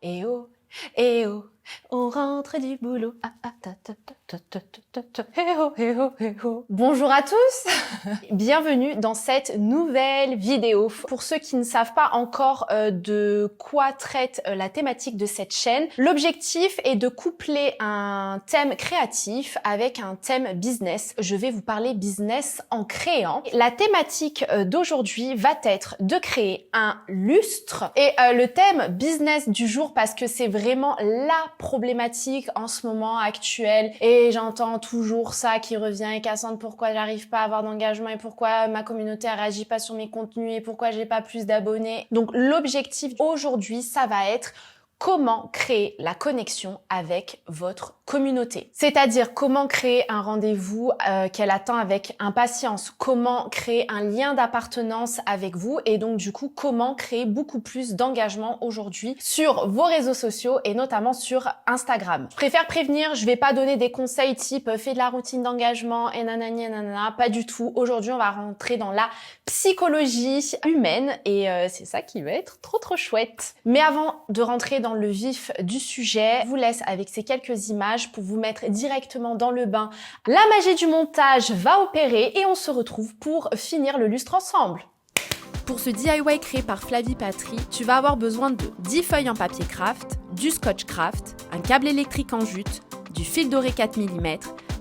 eh oh, on rentre du boulot. Ah, ah, ta, ta, ta, ta, ta, ta, ta, eh oh, eh oh, eh oh. Bonjour à tous. Bienvenue dans cette nouvelle vidéo. Pour ceux qui ne savent pas encore de quoi traite la thématique de cette chaîne, l'objectif est de coupler un thème créatif avec un thème business. Je vais vous parler business en créant. La thématique d'aujourd'hui va être de créer un lustre et le thème business du jour, parce que c'est vraiment la problématique en ce moment actuelle et j'entends toujours ça qui revient. Et Cassandre, pourquoi j'arrive pas à avoir d'engagement et pourquoi ma communauté elle réagit pas sur mes contenus et pourquoi j'ai pas plus d'abonnés. Donc l'objectif aujourd'hui, ça va être comment créer la connexion avec votre communauté. C'est-à-dire comment créer un rendez-vous qu'elle attend avec impatience, comment créer un lien d'appartenance avec vous et donc du coup comment créer beaucoup plus d'engagement aujourd'hui sur vos réseaux sociaux et notamment sur Instagram. Je préfère prévenir, je vais pas donner des conseils type fais de la routine d'engagement et nanani nanana, pas du tout. Aujourd'hui on va rentrer dans la psychologie humaine et c'est ça qui va être trop chouette. Mais avant de rentrer dans le vif du sujet, je vous laisse avec ces quelques images pour vous mettre directement dans le bain. La magie du montage va opérer et on se retrouve pour finir le lustre ensemble. Pour ce DIY créé par Flavie Patry, tu vas avoir besoin de 10 feuilles en papier craft, du scotch craft, un câble électrique en jute, du fil doré 4 mm,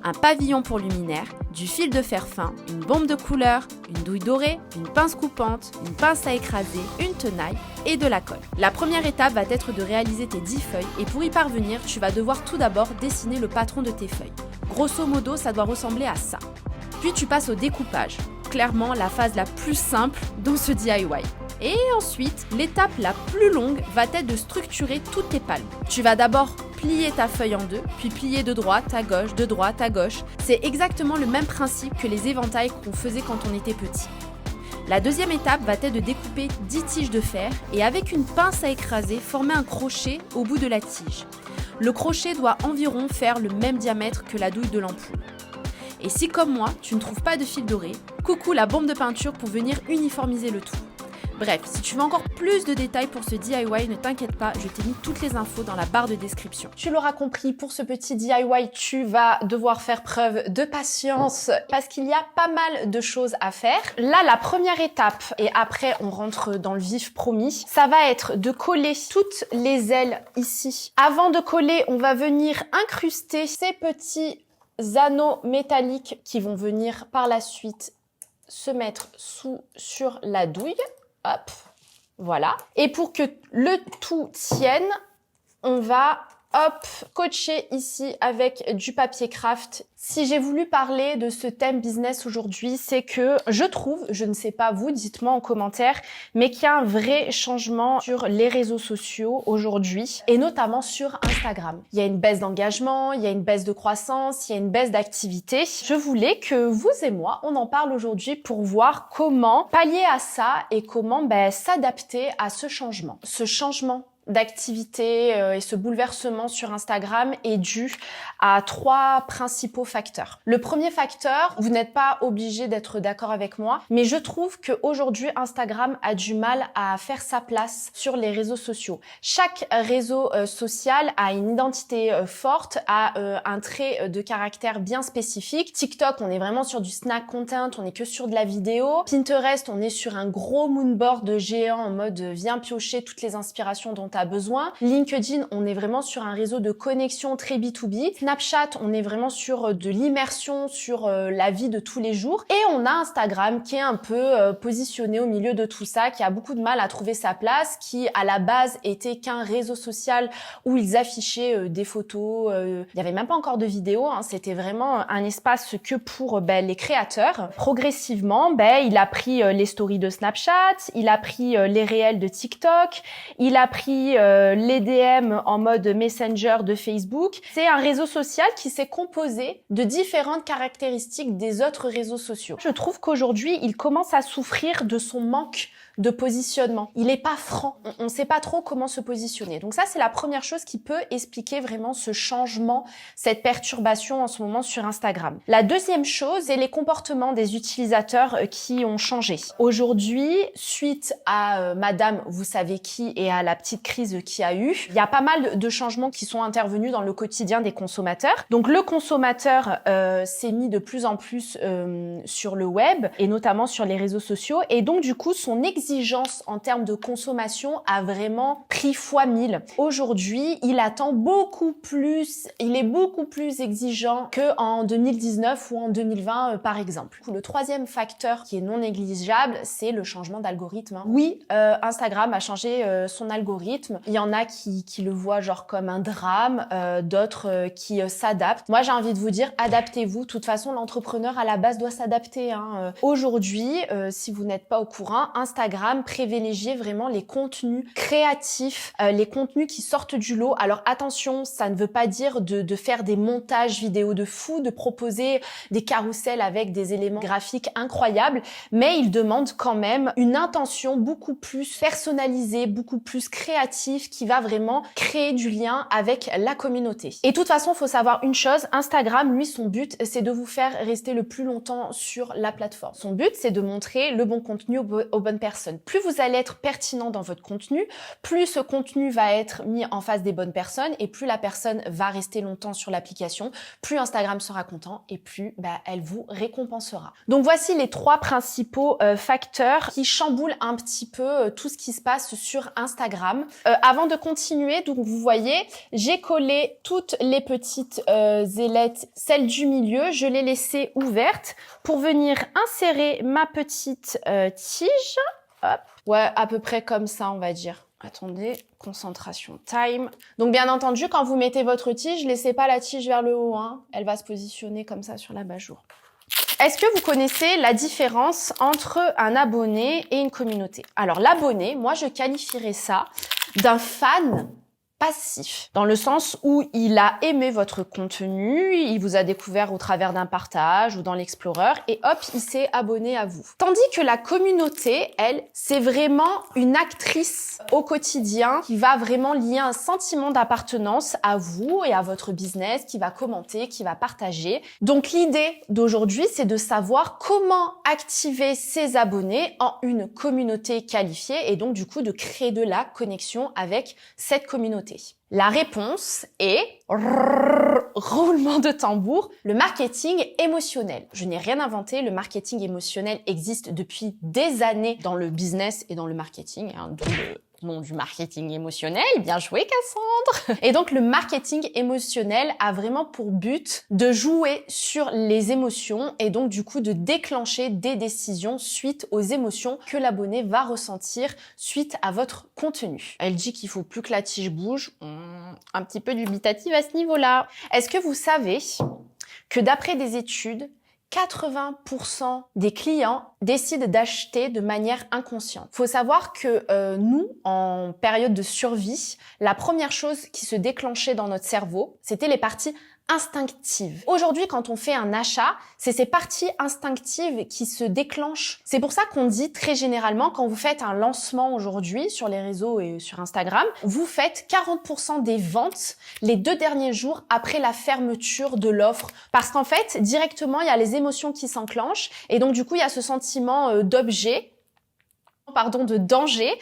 un pavillon pour luminaire, du fil de fer fin, une bombe de couleur, une douille dorée, une pince coupante, une pince à écraser, une tenaille et de la colle. La première étape va être de réaliser tes 10 feuilles et pour y parvenir, tu vas devoir tout d'abord dessiner le patron de tes feuilles. Grosso modo, ça doit ressembler à ça. Puis tu passes au découpage, clairement la phase la plus simple dans ce DIY. Et ensuite, l'étape la plus longue va être de structurer toutes tes palmes. Tu vas d'abord plier ta feuille en deux, puis plier de droite à gauche, de droite à gauche. C'est exactement le même principe que les éventails qu'on faisait quand on était petit. La deuxième étape va être de découper 10 tiges de fer et avec une pince à écraser, former un crochet au bout de la tige. Le crochet doit environ faire le même diamètre que la douille de l'ampoule. Et si comme moi, tu ne trouves pas de fil doré, coucou la bombe de peinture pour venir uniformiser le tout. Bref, si tu veux encore plus de détails pour ce DIY, ne t'inquiète pas, je t'ai mis toutes les infos dans la barre de description. Tu l'auras compris, pour ce petit DIY, tu vas devoir faire preuve de patience parce qu'il y a pas mal de choses à faire. Là, la première étape, et après on rentre dans le vif promis, ça va être de coller toutes les ailes ici. Avant de coller, on va venir incruster ces petits anneaux métalliques qui vont venir par la suite se mettre sur la douille. Hop, voilà. Et pour que le tout tienne, on va, hop, coacher ici avec du papier craft. Si j'ai voulu parler de ce thème business aujourd'hui, c'est que je trouve, je ne sais pas vous, dites-moi en commentaire, mais qu'il y a un vrai changement sur les réseaux sociaux aujourd'hui et notamment sur Instagram. Il y a une baisse d'engagement, il y a une baisse de croissance, il y a une baisse d'activité. Je voulais que vous et moi, on en parle aujourd'hui pour voir comment pallier à ça et comment s'adapter à ce changement. Ce changement d'activité et ce bouleversement sur Instagram est dû à 3 principaux facteurs. Le premier facteur, vous n'êtes pas obligé d'être d'accord avec moi, mais je trouve qu'aujourd'hui Instagram a du mal à faire sa place sur les réseaux sociaux. Chaque réseau social a une identité forte, a un trait de caractère bien spécifique. TikTok, on est vraiment sur du snack content, on est que sur de la vidéo. Pinterest, on est sur un gros moodboard géant en mode viens piocher toutes les inspirations dont tu as besoin. LinkedIn, on est vraiment sur un réseau de connexion très B2B. Snapchat, on est vraiment sur de l'immersion sur la vie de tous les jours. Et on a Instagram qui est un peu positionné au milieu de tout ça, qui a beaucoup de mal à trouver sa place, qui à la base était qu'un réseau social où ils affichaient des photos. Il n'y avait même pas encore de vidéos, hein, c'était vraiment un espace que pour les créateurs. Progressivement, il a pris les stories de Snapchat, il a pris les réels de TikTok, il a pris les DM en mode Messenger de Facebook. C'est un réseau social qui s'est composé de différentes caractéristiques des autres réseaux sociaux. Je trouve qu'aujourd'hui, il commence à souffrir de son manque de positionnement. Il est pas franc. On sait pas trop comment se positionner. Donc ça, c'est la première chose qui peut expliquer vraiment ce changement, cette perturbation en ce moment sur Instagram. La deuxième chose, c'est les comportements des utilisateurs qui ont changé. Aujourd'hui, suite à Madame, vous savez qui, et à la petite crise qu'il y a eu, il y a pas mal de changements qui sont intervenus dans le quotidien des consommateurs. Donc le consommateur s'est mis de plus en plus sur le web et notamment sur les réseaux sociaux, et donc du coup son exigence en termes de consommation a vraiment pris fois 1000. Aujourd'hui, il attend beaucoup plus, il est beaucoup plus exigeant que en 2019 ou en 2020 par exemple. Le troisième facteur qui est non négligeable, c'est le changement d'algorithme. Oui, Instagram a changé son algorithme. Il y en a qui le voient genre comme un drame, d'autres qui s'adaptent. Moi, j'ai envie de vous dire, adaptez-vous. De toute façon, l'entrepreneur à la base doit s'adapter. Aujourd'hui, si vous n'êtes pas au courant, Instagram privilégie vraiment les contenus créatifs, les contenus qui sortent du lot. Alors attention, ça ne veut pas dire de faire des montages vidéo de fou, de proposer des carousels avec des éléments graphiques incroyables, mais il demande quand même une intention beaucoup plus personnalisée, beaucoup plus créative, qui va vraiment créer du lien avec la communauté. Et de toute façon, il faut savoir une chose, Instagram, lui, son but, c'est de vous faire rester le plus longtemps sur la plateforme. Son but, c'est de montrer le bon contenu aux bonnes personnes. Plus vous allez être pertinent dans votre contenu, plus ce contenu va être mis en face des bonnes personnes, et plus la personne va rester longtemps sur l'application, plus Instagram sera content et plus elle vous récompensera. Donc voici les trois principaux facteurs qui chamboulent un petit peu tout ce qui se passe sur Instagram. Avant de continuer, donc vous voyez, j'ai collé toutes les petites ailettes, celles du milieu, je les laissais ouvertes pour venir insérer ma petite tige. Hop. Ouais, à peu près comme ça, on va dire. Attendez, concentration time. Donc bien entendu, quand vous mettez votre tige, laissez pas la tige vers le haut, elle va se positionner comme ça sur l'abat-jour. Est-ce que vous connaissez la différence entre un abonné et une communauté? Alors l'abonné, moi je qualifierais ça d'un fan passif, dans le sens où il a aimé votre contenu, il vous a découvert au travers d'un partage ou dans l'Explorer, et hop, il s'est abonné à vous. Tandis que la communauté, elle, c'est vraiment une actrice au quotidien qui va vraiment lier un sentiment d'appartenance à vous et à votre business, qui va commenter, qui va partager. Donc l'idée d'aujourd'hui, c'est de savoir comment activer ses abonnés en une communauté qualifiée, et donc du coup de créer de la connexion avec cette communauté. La réponse est, roulement de tambour, le marketing émotionnel. Je n'ai rien inventé, le marketing émotionnel existe depuis des années dans le business et dans le marketing, d'où le nom du marketing émotionnel. Bien joué, Cassandre. Et donc le marketing émotionnel a vraiment pour but de jouer sur les émotions et donc du coup de déclencher des décisions suite aux émotions que l'abonné va ressentir suite à votre contenu. Elle dit qu'il faut plus que la tige bouge. Un petit peu dubitative à ce niveau-là. Est-ce que vous savez que d'après des études, 80% des clients décident d'acheter de manière inconsciente. Faut savoir que nous, en période de survie, la première chose qui se déclenchait dans notre cerveau, c'était les parties instinctives. Aujourd'hui, quand on fait un achat, c'est ces parties instinctives qui se déclenchent. C'est pour ça qu'on dit très généralement, quand vous faites un lancement aujourd'hui sur les réseaux et sur Instagram, vous faites 40% des ventes les 2 derniers jours après la fermeture de l'offre. Parce qu'en fait, directement, il y a les émotions qui s'enclenchent et donc du coup, il y a ce sentiment de danger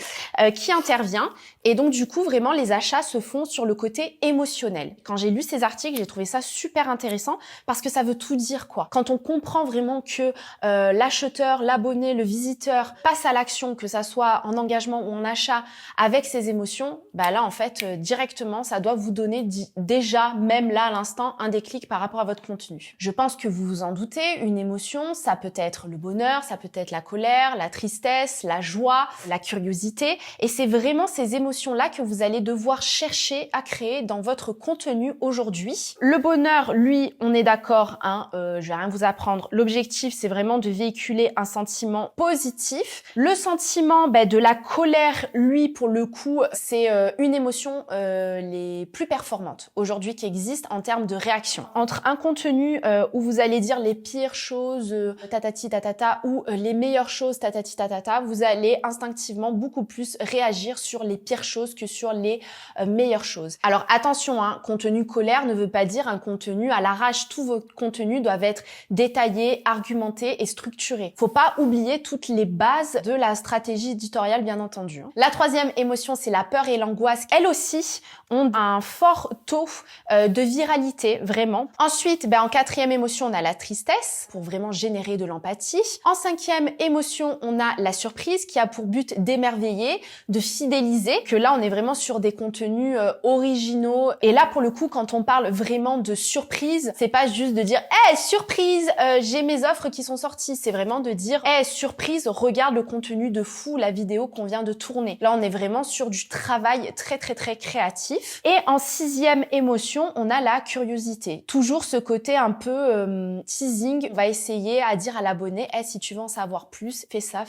qui intervient, et donc du coup vraiment les achats se font sur le côté émotionnel. Quand j'ai lu ces articles, j'ai trouvé ça super intéressant parce que ça veut tout dire quoi. Quand on comprend vraiment que l'acheteur, l'abonné, le visiteur passe à l'action, que ça soit en engagement ou en achat avec ses émotions, là en fait directement ça doit vous donner déjà même là à l'instant un déclic par rapport à votre contenu. Je pense que vous vous en doutez, une émotion ça peut être le bonheur, ça peut être la colère, la tristesse, la joie, la curiosité, et c'est vraiment ces émotions-là que vous allez devoir chercher à créer dans votre contenu aujourd'hui. Le bonheur, lui, on est d'accord, je vais rien vous apprendre. L'objectif, c'est vraiment de véhiculer un sentiment positif. Le sentiment de la colère, lui, pour le coup, c'est une émotion les plus performantes aujourd'hui qui existe en termes de réaction. Entre un contenu où vous allez dire les pires choses tatati tatata ou les meilleures choses tatati tatata, vous allez allez instinctivement beaucoup plus réagir sur les pires choses que sur les meilleures choses. Alors attention, hein, contenu colère ne veut pas dire un contenu à l'arrache. Tous vos contenus doivent être détaillés, argumentés et structurés. Faut pas oublier toutes les bases de la stratégie éditoriale, bien entendu. La troisième émotion, c'est la peur et l'angoisse. Elles aussi ont un fort taux de viralité, vraiment. Ensuite, en quatrième émotion, on a la tristesse, pour vraiment générer de l'empathie. En cinquième émotion, on a la surprise, qui a pour but d'émerveiller, de fidéliser, que là, on est vraiment sur des contenus originaux. Et là, pour le coup, quand on parle vraiment de surprise, c'est pas juste de dire « Hey, surprise, j'ai mes offres qui sont sorties ». C'est vraiment de dire « Hey, surprise, regarde le contenu de fou, la vidéo qu'on vient de tourner ». Là, on est vraiment sur du travail très créatif. Et en sixième émotion, on a la curiosité. Toujours ce côté un peu teasing. On va essayer à dire à l'abonné « Hey, si tu veux en savoir plus, fais ça,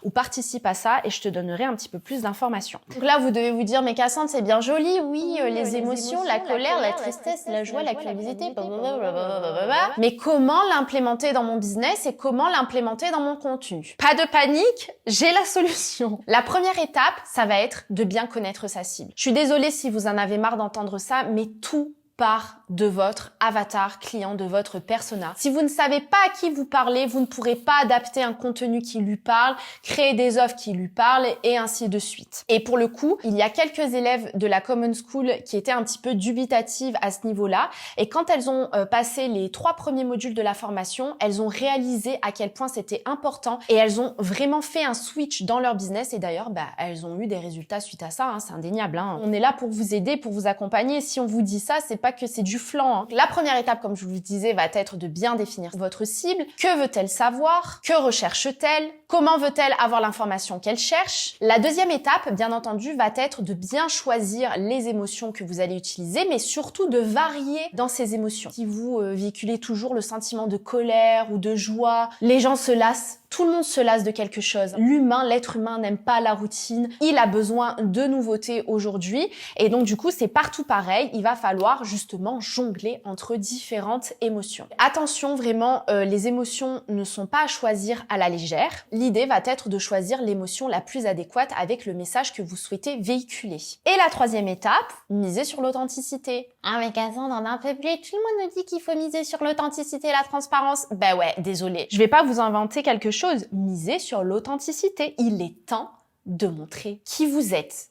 ou participe à ça et je te donnerai un petit peu plus d'informations ». Donc là, vous devez vous dire « Mais Cassandre, c'est bien joli, oui, les émotions, la colère, la tristesse, la joie, la curiosité, blablabla. Mais comment l'implémenter dans mon business et comment l'implémenter dans mon contenu ?» Pas de panique, j'ai la solution. La première étape, ça va être de bien connaître sa cible. Je suis désolée si vous en avez marre d'entendre ça, mais tout part de votre avatar client, de votre persona. Si vous ne savez pas à qui vous parlez, vous ne pourrez pas adapter un contenu qui lui parle, créer des offres qui lui parlent et ainsi de suite. Et pour le coup, il y a quelques élèves de la Common School qui étaient un petit peu dubitatives à ce niveau-là. Et quand elles ont passé les 3 premiers modules de la formation, elles ont réalisé à quel point c'était important et elles ont vraiment fait un switch dans leur business. Et d'ailleurs, elles ont eu des résultats suite à ça. Hein, c'est indéniable. Hein. On est là pour vous aider, pour vous accompagner. Si on vous dit ça, c'est pas que c'est du flan. Hein. La première étape, comme je vous le disais, va être de bien définir votre cible. Que veut-elle savoir? Que recherche-t-elle? Comment veut-elle avoir l'information qu'elle cherche? La deuxième étape, bien entendu, va être de bien choisir les émotions que vous allez utiliser, mais surtout de varier dans ces émotions. Si vous véhiculez toujours le sentiment de colère ou de joie, les gens se lassent. Tout le monde se lasse de quelque chose. L'être humain n'aime pas la routine. Il a besoin de nouveautés aujourd'hui. Et donc, du coup, c'est partout pareil. Il va falloir justement jongler entre différentes émotions. Attention, vraiment, les émotions ne sont pas à choisir à la légère. L'idée va être de choisir l'émotion la plus adéquate avec le message que vous souhaitez véhiculer. Et la troisième étape, miser sur l'authenticité. Ah mais Cassandre, on en peut plus. Tout le monde nous dit qu'il faut miser sur l'authenticité et la transparence. Ben ouais, désolé. Je vais pas vous inventer quelque chose. Misez sur l'authenticité. Il est temps de montrer qui vous êtes.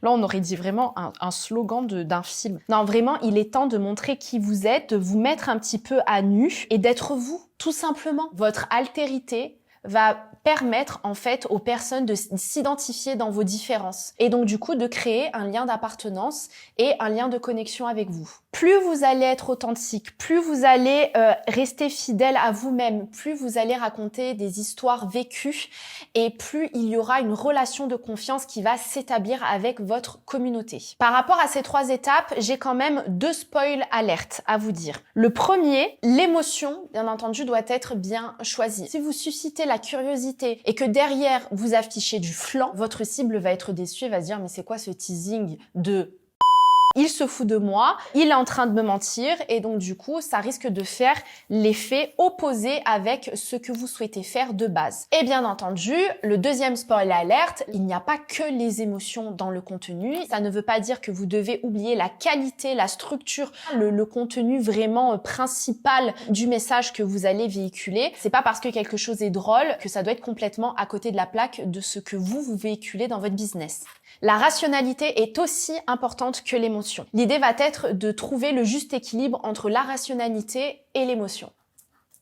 Là, on aurait dit vraiment un slogan d'un film. Non, vraiment, il est temps de montrer qui vous êtes, de vous mettre un petit peu à nu et d'être vous, tout simplement. Votre altérité va permettre en fait aux personnes de s'identifier dans vos différences et donc du coup de créer un lien d'appartenance et un lien de connexion avec vous. Plus vous allez être authentique, plus vous allez rester fidèle à vous-même, plus vous allez raconter des histoires vécues et plus il y aura une relation de confiance qui va s'établir avec votre communauté. Par rapport à ces 3 étapes, j'ai quand même 2 spoil alertes à vous dire. Le premier, l'émotion, bien entendu, doit être bien choisie. Si vous suscitez la curiosité et que derrière vous affichez du flan, votre cible va être déçue et va se dire mais c'est quoi ce teasing de il se fout de moi, il est en train de me mentir et donc du coup, ça risque de faire l'effet opposé avec ce que vous souhaitez faire de base. Et bien entendu, le deuxième spoiler alert, il n'y a pas que les émotions dans le contenu. Ça ne veut pas dire que vous devez oublier la qualité, la structure, le contenu vraiment principal du message que vous allez véhiculer. C'est pas parce que quelque chose est drôle que ça doit être complètement à côté de la plaque de ce que vous véhiculez dans votre business. La rationalité est aussi importante que l'émotion. L'idée va être de trouver le juste équilibre entre la rationalité et l'émotion.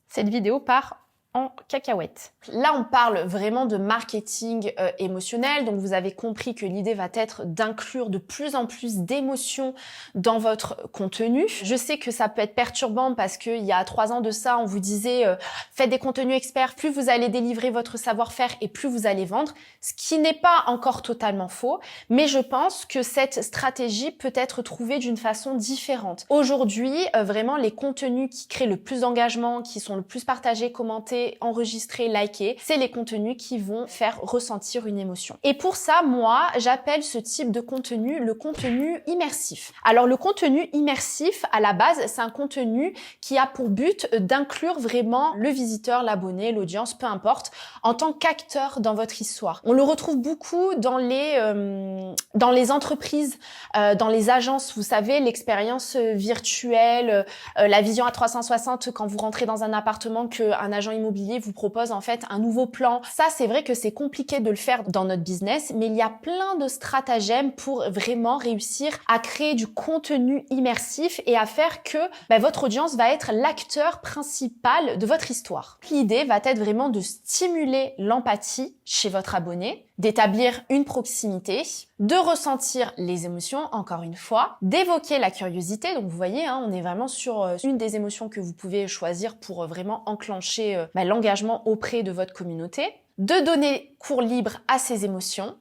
Cette vidéo part en cacahuète. Là, on parle vraiment de marketing émotionnel. Donc, vous avez compris que l'idée va être d'inclure de plus en plus d'émotions dans votre contenu. Je sais que ça peut être perturbant parce qu'il y a 3 ans de ça, on vous disait faites des contenus experts, plus vous allez délivrer votre savoir-faire et plus vous allez vendre. Ce qui n'est pas encore totalement faux, mais je pense que cette stratégie peut être trouvée d'une façon différente. Aujourd'hui, vraiment, les contenus qui créent le plus d'engagement, qui sont le plus partagés, commentés, commenter, enregistrer, liker, c'est les contenus qui vont faire ressentir une émotion. Et pour ça, moi, j'appelle ce type de contenu le contenu immersif. Alors le contenu immersif, à la base, c'est un contenu qui a pour but d'inclure vraiment le visiteur, l'abonné, l'audience, peu importe, en tant qu'acteur dans votre histoire. On le retrouve beaucoup dans les entreprises, dans les agences, vous savez, l'expérience virtuelle, la vision à 360 quand vous rentrez dans un appartement qu'un agent immobilier vous propose en fait un nouveau plan. Ça, c'est vrai que c'est compliqué de le faire dans notre business, mais il y a plein de stratagèmes pour vraiment réussir à créer du contenu immersif et à faire que votre audience va être l'acteur principal de votre histoire. L'idée va être vraiment de stimuler l'empathie chez votre abonné, d'établir une proximité, de ressentir les émotions, encore une fois, d'évoquer la curiosité. Donc vous voyez, on est vraiment sur une des émotions que vous pouvez choisir pour vraiment enclencher l'engagement auprès de votre communauté, de donner cours libre à ces émotions.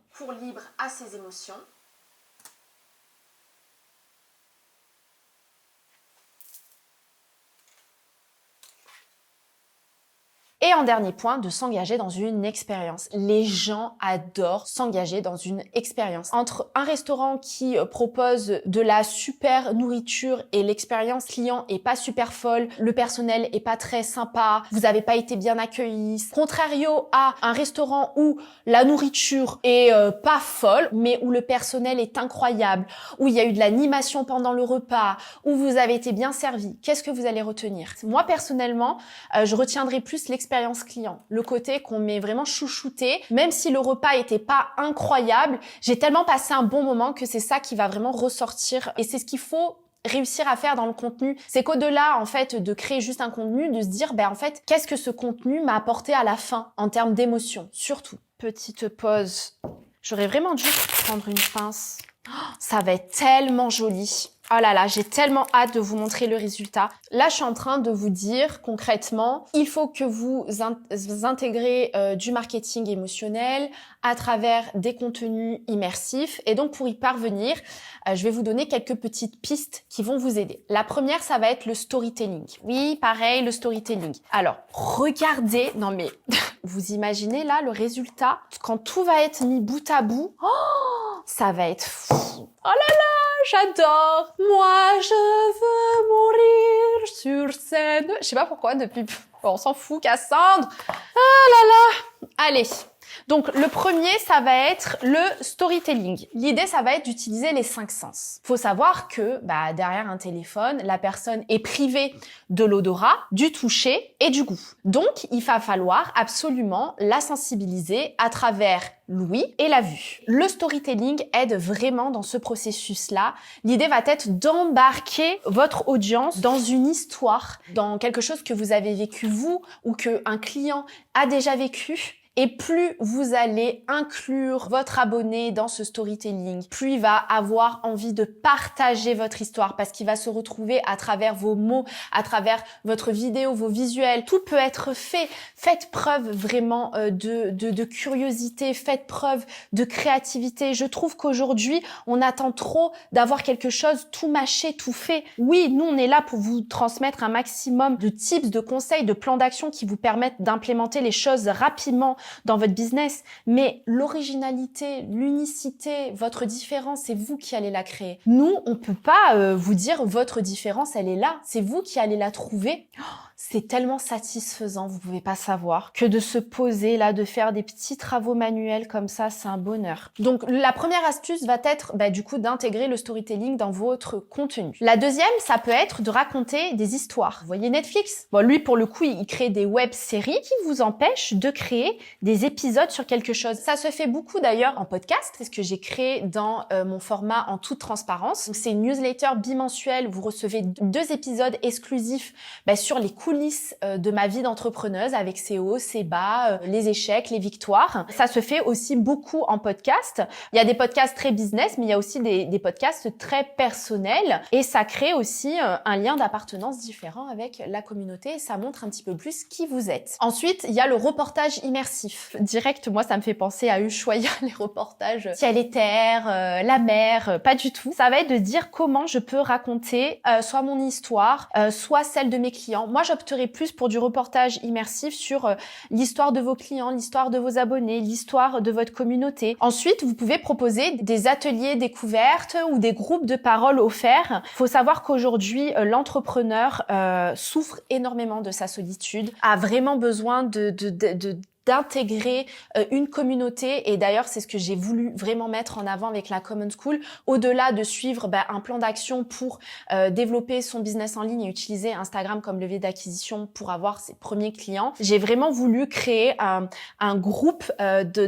Et en dernier point, de s'engager dans une expérience. Les gens adorent s'engager dans une expérience. Entre un restaurant qui propose de la super nourriture et l'expérience client est pas super folle, le personnel est pas très sympa, vous avez pas été bien accueillis. Contrario à un restaurant où la nourriture est pas folle, mais où le personnel est incroyable, où il y a eu de l'animation pendant le repas, où vous avez été bien servi. Qu'est-ce que vous allez retenir? Moi, personnellement, je retiendrai plus l'expérience client, le côté qu'on m'ait vraiment chouchouté, même si le repas était pas incroyable, j'ai tellement passé un bon moment que c'est ça qui va vraiment ressortir et c'est ce qu'il faut réussir à faire dans le contenu. C'est qu'au-delà, en fait, de créer juste un contenu, de se dire, en fait, qu'est-ce que ce contenu m'a apporté à la fin, en termes d'émotion, surtout. Petite pause. J'aurais vraiment dû prendre une pince. Oh, ça va être tellement joli. Oh là là, j'ai tellement hâte de vous montrer le résultat. Là, je suis en train de vous dire concrètement, il faut que vous intégrez du marketing émotionnel à travers des contenus immersifs. Et donc, pour y parvenir, je vais vous donner quelques petites pistes qui vont vous aider. La première, ça va être le storytelling. Oui, pareil, le storytelling. Alors, regardez, non mais, vous imaginez là le résultat quand tout va être mis bout à bout. Oh, ça va être fou. Oh là là, j'adore. Moi, je veux mourir sur scène. Je sais pas pourquoi depuis... Bon, on s'en fout, Cassandre. Ah là là. Allez. Donc, le premier, ça va être le storytelling. L'idée, ça va être d'utiliser les 5 sens. Faut savoir que, derrière un téléphone, la personne est privée de l'odorat, du toucher et du goût. Donc, il va falloir absolument la sensibiliser à travers l'ouïe et la vue. Le storytelling aide vraiment dans ce processus-là. L'idée va être d'embarquer votre audience dans une histoire, dans quelque chose que vous avez vécu vous ou qu'un client a déjà vécu. Et plus vous allez inclure votre abonné dans ce storytelling, plus il va avoir envie de partager votre histoire parce qu'il va se retrouver à travers vos mots, à travers votre vidéo, vos visuels. Tout peut être fait. Faites preuve vraiment de curiosité, faites preuve de créativité. Je trouve qu'aujourd'hui, on attend trop d'avoir quelque chose tout mâché, tout fait. Oui, nous, on est là pour vous transmettre un maximum de tips, de conseils, de plans d'action qui vous permettent d'implémenter les choses rapidement dans votre business, mais l'originalité, l'unicité, votre différence, c'est vous qui allez la créer. Nous, on peut pas vous dire votre différence, elle est là. C'est vous qui allez la trouver. Oh, c'est tellement satisfaisant, vous pouvez pas savoir, que de se poser là, de faire des petits travaux manuels comme ça, c'est un bonheur. Donc, la première astuce va être du coup d'intégrer le storytelling dans votre contenu. La deuxième, ça peut être de raconter des histoires. Vous voyez Netflix? Bon, lui, pour le coup, il crée des web-séries qui vous empêchent de créer des épisodes sur quelque chose. Ça se fait beaucoup d'ailleurs en podcast, c'est ce que j'ai créé dans mon format en toute transparence. Donc, c'est une newsletter bimensuelle, vous recevez 2 épisodes exclusifs sur les coulisses de ma vie d'entrepreneuse avec ses hauts, ses bas, les échecs, les victoires. Ça se fait aussi beaucoup en podcast. Il y a des podcasts très business, mais il y a aussi des podcasts très personnels et ça crée aussi un lien d'appartenance différent avec la communauté et ça montre un petit peu plus qui vous êtes. Ensuite, il y a le reportage immersif. Direct, moi, ça me fait penser à Ushuaïa, les reportages ciel et terre, la mer, pas du tout. Ça va être de dire comment je peux raconter soit mon histoire, soit celle de mes clients. Moi, je j'opterais plus pour du reportage immersif sur l'histoire de vos clients, l'histoire de vos abonnés, l'histoire de votre communauté. Ensuite, vous pouvez proposer des ateliers découvertes ou des groupes de parole offerts. Il faut savoir qu'aujourd'hui, l'entrepreneur souffre énormément de sa solitude, a vraiment besoin d'intégrer une communauté, et d'ailleurs c'est ce que j'ai voulu vraiment mettre en avant avec la Common School, au-delà de suivre un plan d'action pour développer son business en ligne et utiliser Instagram comme levier d'acquisition pour avoir ses premiers clients. J'ai vraiment voulu créer un groupe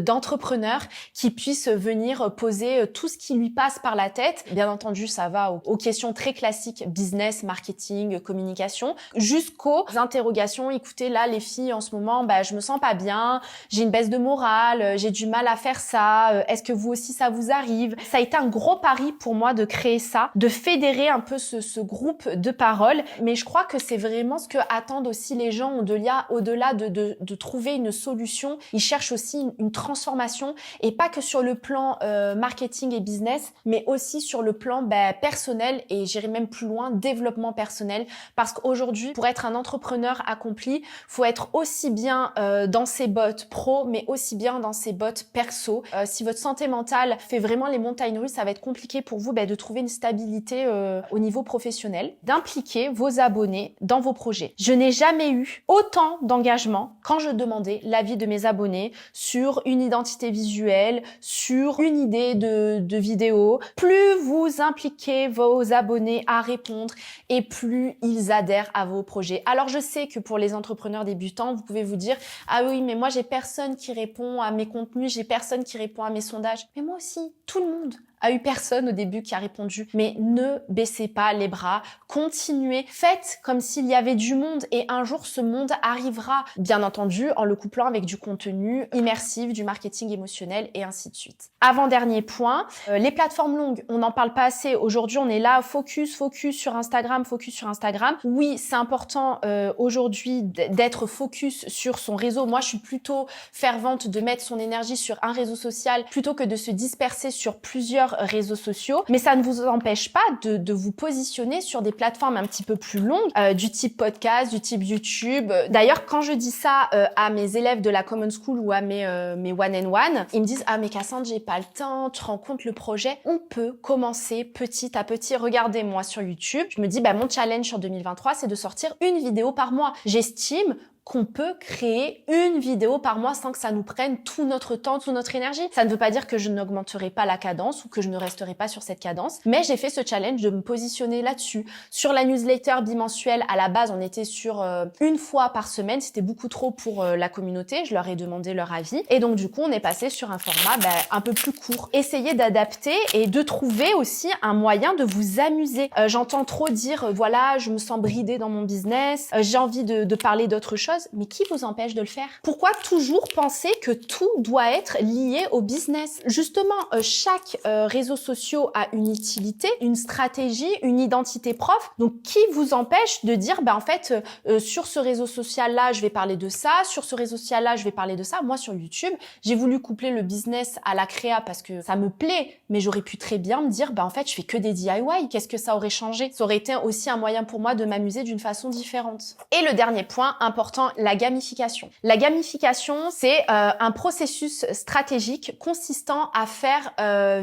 d'entrepreneurs qui puissent venir poser tout ce qui lui passe par la tête. Bien entendu, ça va aux questions très classiques, business, marketing, communication, jusqu'aux interrogations. Écoutez, là les filles en ce moment, je me sens pas bien, j'ai une baisse de morale, j'ai du mal à faire ça, est-ce que vous aussi ça vous arrive? Ça a été un gros pari pour moi de créer ça, de fédérer un peu ce groupe de parole, mais je crois que c'est vraiment ce que attendent aussi les gens au-delà de trouver une solution. Ils cherchent aussi une transformation, et pas que sur le plan marketing et business, mais aussi sur le plan personnel, et j'irai même plus loin, développement personnel, parce qu'aujourd'hui, pour être un entrepreneur accompli, faut être aussi bien dans ses bottes pro, mais aussi bien dans ses bottes perso. Si votre santé mentale fait vraiment les montagnes russes, ça va être compliqué pour vous de trouver une stabilité au niveau professionnel, d'impliquer vos abonnés dans vos projets. Je n'ai jamais eu autant d'engagement quand je demandais l'avis de mes abonnés sur une identité visuelle, sur une idée de vidéo. Plus vous impliquez vos abonnés à répondre, et plus ils adhèrent à vos projets. Alors je sais que pour les entrepreneurs débutants, vous pouvez vous dire « Ah oui, mais moi j'ai personne qui répond à mes contenus, j'ai personne qui répond à mes sondages. » Mais moi aussi, tout le monde a eu personne au début qui a répondu. Mais ne baissez pas les bras, continuez, faites comme s'il y avait du monde, et un jour ce monde arrivera, bien entendu en le couplant avec du contenu immersif, du marketing émotionnel et ainsi de suite. Avant-dernier point, les plateformes longues, on n'en parle pas assez. Aujourd'hui on est là, focus sur Instagram, focus sur Instagram. Oui, c'est important aujourd'hui d'être focus sur son réseau. Moi je suis plutôt fervente de mettre son énergie sur un réseau social plutôt que de se disperser sur plusieurs réseaux sociaux, mais ça ne vous empêche pas de vous positionner sur des plateformes un petit peu plus longues, du type podcast, du type YouTube. D'ailleurs, quand je dis ça à mes élèves de la Common School ou à mes one-on-one, ils me disent « Ah mais Cassandre, j'ai pas le temps, tu rends compte le projet ?» On peut commencer petit à petit. Regardez-moi sur YouTube, je me dis mon challenge sur 2023, c'est de sortir une vidéo par mois. J'estime qu'on peut créer une vidéo par mois sans que ça nous prenne tout notre temps, toute notre énergie. Ça ne veut pas dire que je n'augmenterai pas la cadence ou que je ne resterai pas sur cette cadence, mais j'ai fait ce challenge de me positionner là-dessus. Sur la newsletter bimensuelle, à la base, on était sur une fois par semaine. C'était beaucoup trop pour la communauté. Je leur ai demandé leur avis. Et donc, du coup, on est passé sur un format un peu plus court. Essayez d'adapter et de trouver aussi un moyen de vous amuser. J'entends trop dire, voilà, je me sens bridée dans mon business, j'ai envie de parler d'autre chose. Mais qui vous empêche de le faire? Pourquoi toujours penser que tout doit être lié au business? Justement, chaque réseau social a une utilité, une stratégie, une identité propre. Donc, qui vous empêche de dire, en fait, sur ce réseau social-là, je vais parler de ça, sur ce réseau social-là, je vais parler de ça. Moi, sur YouTube, j'ai voulu coupler le business à la créa parce que ça me plaît, mais j'aurais pu très bien me dire, en fait, je fais que des DIY. Qu'est-ce que ça aurait changé? Ça aurait été aussi un moyen pour moi de m'amuser d'une façon différente. Et le dernier point important, la gamification. La gamification, c'est un processus stratégique consistant à faire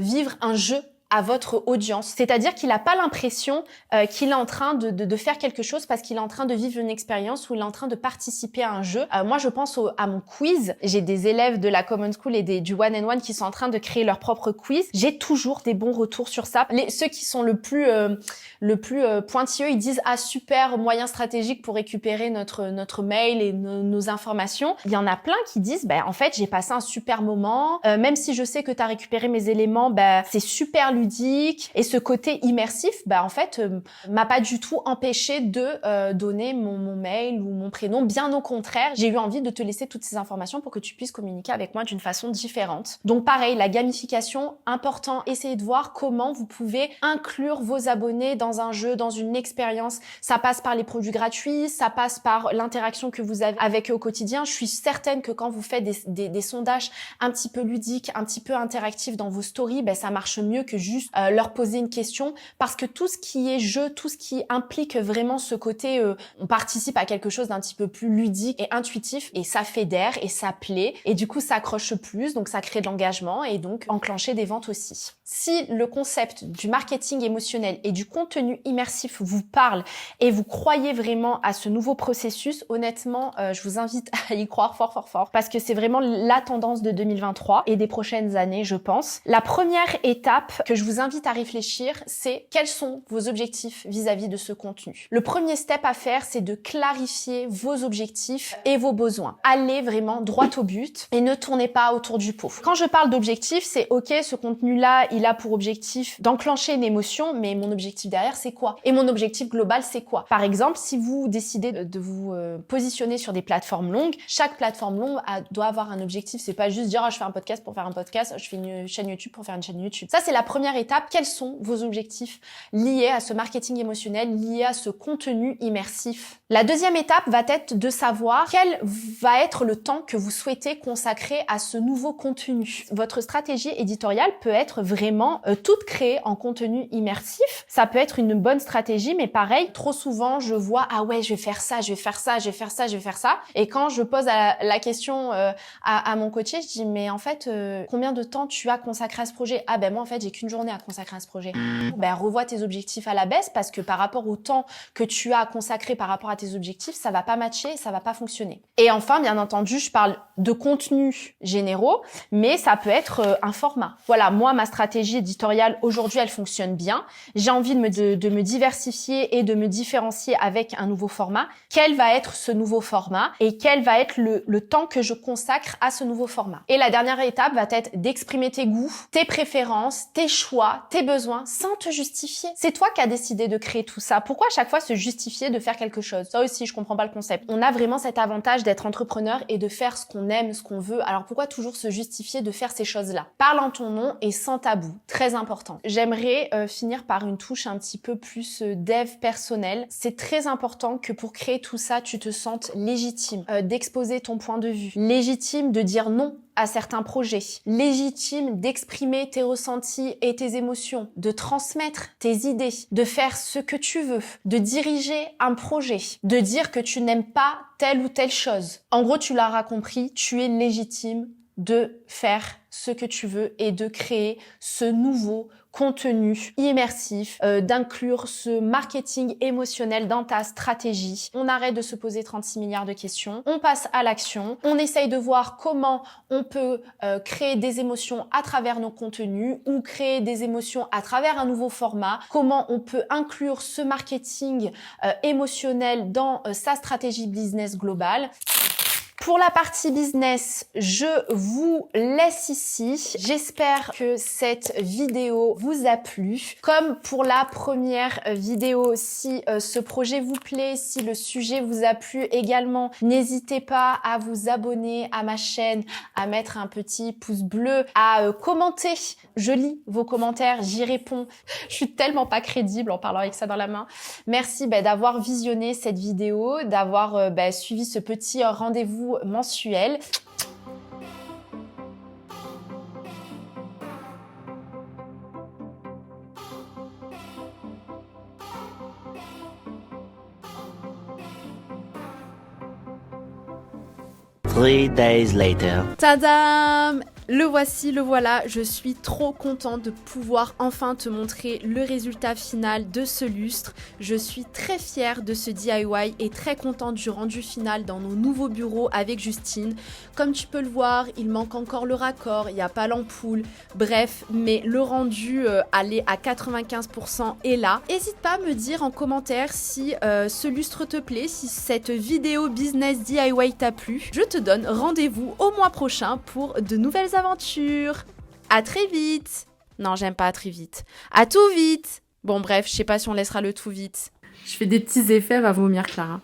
vivre un jeu à votre audience. C'est-à-dire qu'il n'a pas l'impression qu'il est en train de faire quelque chose parce qu'il est en train de vivre une expérience ou il est en train de participer à un jeu. Moi, je pense à mon quiz. J'ai des élèves de la Common School et du one-on-one qui sont en train de créer leur propre quiz. J'ai toujours des bons retours sur ça. Ceux qui sont le plus pointilleux, ils disent « Ah, super, moyen stratégique pour récupérer notre mail et nos informations. » Il y en a plein qui disent « En fait, j'ai passé un super moment. Même si je sais que tu as récupéré mes éléments, c'est super ludique. » Et ce côté immersif, en fait, m'a pas du tout empêché de donner mon mail ou mon prénom. Bien au contraire, j'ai eu envie de te laisser toutes ces informations pour que tu puisses communiquer avec moi d'une façon différente. Donc pareil, la gamification, important. Essayez de voir comment vous pouvez inclure vos abonnés dans un jeu, dans une expérience. Ça passe par les produits gratuits, ça passe par l'interaction que vous avez avec eux au quotidien. Je suis certaine que quand vous faites des sondages un petit peu ludiques, un petit peu interactifs dans vos stories, ça marche mieux que juste leur poser une question, parce que tout ce qui est jeu, tout ce qui implique vraiment ce côté, on participe à quelque chose d'un petit peu plus ludique et intuitif, et ça fédère et ça plaît, et du coup ça accroche plus, donc ça crée de l'engagement et donc enclencher des ventes aussi. Si le concept du marketing émotionnel et du contenu immersif vous parle et vous croyez vraiment à ce nouveau processus, honnêtement, je vous invite à y croire fort fort fort, parce que c'est vraiment la tendance de 2023 et des prochaines années, je pense. La première étape que je vous invite à réfléchir, c'est quels sont vos objectifs vis-à-vis de ce contenu. Le premier step à faire, c'est de clarifier vos objectifs et vos besoins. Allez vraiment droit au but et ne tournez pas autour du pot. Quand je parle d'objectifs, c'est ok, ce contenu-là, il a pour objectif d'enclencher une émotion, mais mon objectif derrière, c'est quoi? Et mon objectif global, c'est quoi? Par exemple, si vous décidez de vous positionner sur des plateformes longues, chaque plateforme longue doit avoir un objectif. C'est pas juste dire je fais un podcast pour faire un podcast, je fais une chaîne YouTube pour faire une chaîne YouTube. Ça, c'est la première étape. Quels sont vos objectifs liés à ce marketing émotionnel, liés à ce contenu immersif? La deuxième étape va être de savoir quel va être le temps que vous souhaitez consacrer à ce nouveau contenu. Votre stratégie éditoriale peut être vraiment toute créée en contenu immersif. Ça peut être une bonne stratégie, mais pareil, trop souvent, je vois ah ouais, je vais faire ça, je vais faire ça, je vais faire ça, je vais faire ça. Et quand je pose la question à mon coaché, je dis mais en fait, combien de temps tu as consacré à ce projet? Ah ben moi en fait, j'ai qu'une journée à consacrer à ce projet. Ben revois tes objectifs à la baisse, parce que par rapport au temps que tu as consacré par rapport à tes objectifs, ça va pas matcher, ça va pas fonctionner. Et enfin, bien entendu, je parle de contenus généraux, mais ça peut être un format. Voilà, moi, ma stratégie éditoriale aujourd'hui, elle fonctionne bien. J'ai envie de me diversifier et de me différencier avec un nouveau format. Quel va être ce nouveau format et quel va être le temps que je consacre à ce nouveau format? Et la dernière étape va être d'exprimer tes goûts, tes préférences, tes choix, tes besoins sans te justifier. C'est toi qui as décidé de créer tout ça. Pourquoi à chaque fois se justifier de faire quelque chose? Ça aussi, je comprends pas le concept. On a vraiment cet avantage d'être entrepreneur et de faire ce qu'on aime, ce qu'on veut. Alors pourquoi toujours se justifier de faire ces choses-là? Parle en ton nom et sans tabou. Très important. J'aimerais finir par une touche un petit peu plus dev personnel. C'est très important que pour créer tout ça, tu te sentes légitime d'exposer ton point de vue, légitime de dire non à certains projets, légitime d'exprimer tes ressentis et tes émotions, de transmettre tes idées, de faire ce que tu veux, de diriger un projet, de dire que tu n'aimes pas telle ou telle chose. En gros, tu l'auras compris, tu es légitime de faire ce que tu veux et de créer ce nouveau contenu immersif, d'inclure ce marketing émotionnel dans ta stratégie. On arrête de se poser 36 milliards de questions, on passe à l'action, on essaye de voir comment on peut créer des émotions à travers nos contenus ou créer des émotions à travers un nouveau format, comment on peut inclure ce marketing émotionnel dans sa stratégie business globale. Pour la partie business, je vous laisse ici. J'espère que cette vidéo vous a plu. Comme pour la première vidéo, si ce projet vous plaît, si le sujet vous a plu également, n'hésitez pas à vous abonner à ma chaîne, à mettre un petit pouce bleu, à commenter. Je lis vos commentaires, j'y réponds. Je suis tellement pas crédible en parlant avec ça dans la main. Merci d'avoir visionné cette vidéo, d'avoir suivi ce petit rendez-vous mensuel. Three days later. Tadam! Le voici, le voilà, je suis trop contente de pouvoir enfin te montrer le résultat final de ce lustre. Je suis très fière de ce DIY et très contente du rendu final dans nos nouveaux bureaux avec Justine. Comme tu peux le voir, il manque encore le raccord, il n'y a pas l'ampoule, bref, mais le rendu allé à 95% est là. N'hésite pas à me dire en commentaire si ce lustre te plaît, si cette vidéo business DIY t'a plu. Je te donne rendez-vous au mois prochain pour de nouvelles aventures. À très vite. Non, j'aime pas à très vite. À tout vite. Bon bref, je sais pas si on laissera le tout vite. Je fais des petits effets, elle va vomir Clara.